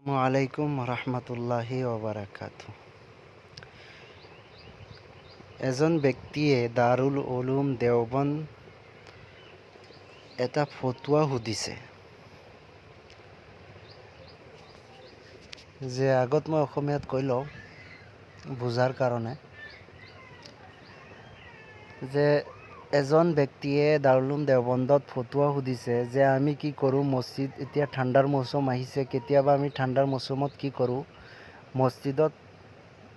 ওয়ালাইকুম ৰহমতুল্লাহি ওবাৰাকাতু। এজন ব্যক্তিয়ে দাৰুল উলুম দেওবন্দ এটা ফতোৱা সুধিছে যে আগত মই অসমীয়াত কৈ লওঁ বুজাৰ কাৰণে যে এজন ব্যক্তিয়ে দাৰুল উলুম দেওবন্দত ফতোৱা সুধিছে যে আমি কি কৰোঁ, মছজিদ এতিয়া ঠাণ্ডাৰ মৌচুম আহিছে, কেতিয়াবা আমি ঠাণ্ডাৰ মৌচুমত কি কৰোঁ, মছজিদত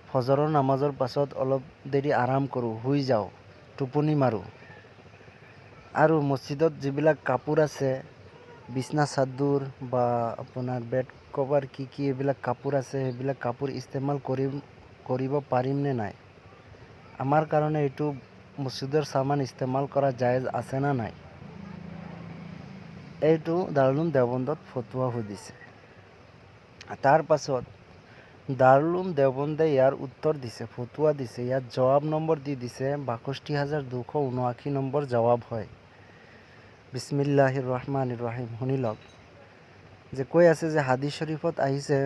ফজৰৰ নামাজৰ পাছত অলপ দেৰি আৰাম কৰোঁ, শুই যাওঁ, টোপনি মাৰোঁ। আৰু মছজিদত যিবিলাক কাপোৰ আছে, বিছনা চাদৰ বা আপোনাৰ বেড কভাৰ কি এইবিলাক কাপোৰ আছে, সেইবিলাক কাপোৰ ইস্তেমাল কৰিব পাৰিম নে নাই? আমাৰ কাৰণে এইটো মছজিদৰ সামান ইস্তেমাল কৰা জায়েজ আছে না নাই? এইটো দাৰুল উলুম দেওবন্দত ফতোৱা সুধিছে। তাৰ পাছত দাৰুল উলুম দেওবন্দে ইয়াৰ উত্তৰ দিছে, ফতোৱা দিছে। ইয়াত জবাব নম্বৰ দিছে ৬২,২৭৯ নম্বৰ জবাব হয়। বিসমিল্লাহিৰ ৰহমানিৰ ৰহিম। শুনি লওক যে কৈ আছে যে হাদিছ শৰীফত আহিছে,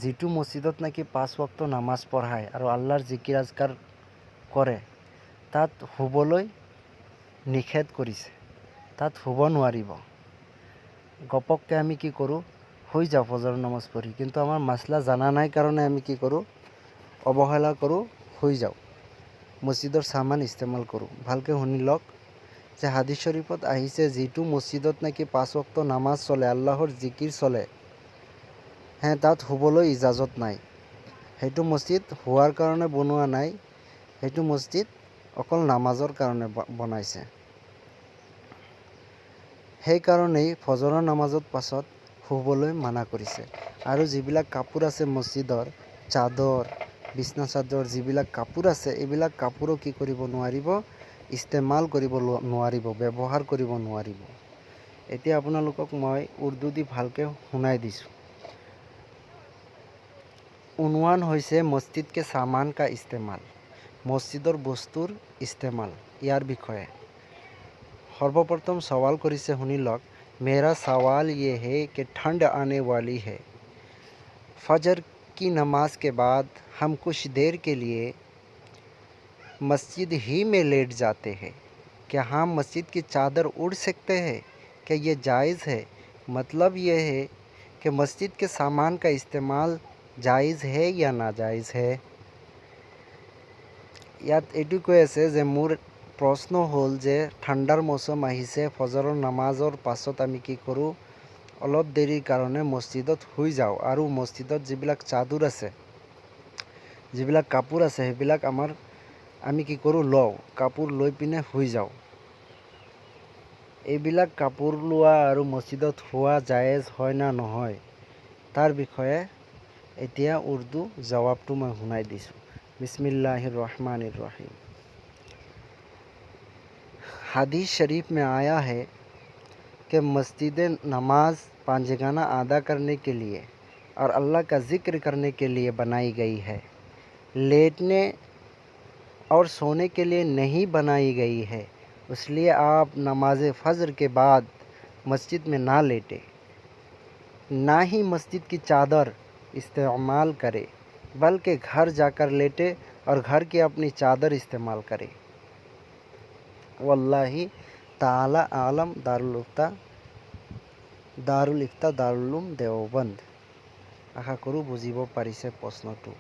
যিটো মছজিদত নেকি ৫ ওয়াক্ত নামাজ পঢ়ায় আৰু আল্লাহৰ জিকিৰ আজকাৰ কৰে, তাত শুবলৈ নিষেধ কৰিছে, তাত শুব নোৱাৰিব। গপককৈ আমি কি কৰোঁ, শুই যাওঁ ফজৰৰ নামাজ পঢ়ি। কিন্তু আমাৰ মাছলা জানা নাই কাৰণে আমি কি কৰোঁ, অৱহেলা কৰোঁ, শুই যাওঁ, মছজিদৰ সামান ইস্তেমাল কৰোঁ। ভালকৈ শুনি লওক যে হাদিছ শৰীফত আহিছে, যিটো মছজিদত নেকি ৫ ওয়াক্ত নামাজ চলে, আল্লাহৰ জিকিৰ চলে, তাত শুবলৈ ইজাজত নাই। সেইটো মছজিদ শোৱাৰ কাৰণে বনোৱা নাই, সেইটো মছজিদ অকল নামাজৰ কাৰণে বনাইছে। সেইকাৰণেই ফজৰৰ নামাজৰ পাছত শুবলৈ মানা কৰিছে। আৰু যিবিলাক কাপোৰ আছে মছজিদৰ, চাদৰ, বিছনা চাদৰ, যিবিলাক কাপোৰ আছে, এইবিলাক কাপোৰো কি কৰিব নোৱাৰিব, ইস্তেমাল কৰিব নোৱাৰিব, ব্যৱহাৰ কৰিব নোৱাৰিব। এতিয়া আপোনালোকক মই উৰ্দু দি ভালকৈ শুনাই দিছোঁ। উনৱান হৈছে মছজিদ কে সামান কা ইস্তেমাল, মছজিদৰ বস্তুৰ ইস্তেমাল, ইয়াৰ বিষয়ে। সৰ্বপ্ৰথম সৱাল কৰিছে, শুনি লওক। মেৰা সৱাল ये है कि ठंड आने वाली है, फजर की नमाज के बाद हम कुछ देर के लिए मस्जिद ही में लेट जाते हैं, क्या हम मस्जिद की चादर उड़ सकते हैं? क्या ये जायज़ है? मतलब ये है कि मस्जिद के सामान का इस्तेमाल जायज़ है या नाजायज़ है? ইয়াত এইটো কৈ আছে যে মোৰ প্ৰশ্ন হ'ল যে ঠাণ্ডাৰ মৌচুম আহিছে, ফজৰৰ নামাজৰ পাছত আমি কি কৰোঁ, অলপ দেৰিৰ কাৰণে মছজিদত শুই যাওঁ। আৰু মছজিদত যিবিলাক চাদৰ আছে, যিবিলাক কাপোৰ আছে, সেইবিলাক আমি কি কৰোঁ, লওঁ, কাপোৰ লৈ পিনে শুই যাওঁ। এইবিলাক কাপোৰ লোৱা আৰু মছজিদত শোৱা জায়েজ হয় না নহয়, তাৰ বিষয়ে এতিয়া উৰ্দু জবাবটো মই শুনাই দিছোঁ। बिस्मिल्लाहिर रहमानिर रहीम। हदीस शरीफ में आया है कि मस्जिद नमाज पांचगाना अदा करने के लिए और अल्लाह का ज़िक्र करने के लिए बनाई गई है, लेटने और सोने के लिए नहीं बनाई गई है। इसलिए आप नमाज फ़जर के बाद मस्जिद में ना लेटे, ना ही मस्जिद की चादर इस्तेमाल करें, बल्कि घर जाकर लेटे और घर की अपनी चादर इस्तेमाल करें। वल्लाही ताला आलम। दारुल इफ्ता दारुल उलुम দেওবন্দ। আশা কৰোঁ বুজিব পাৰিছে প্ৰশ্নটো।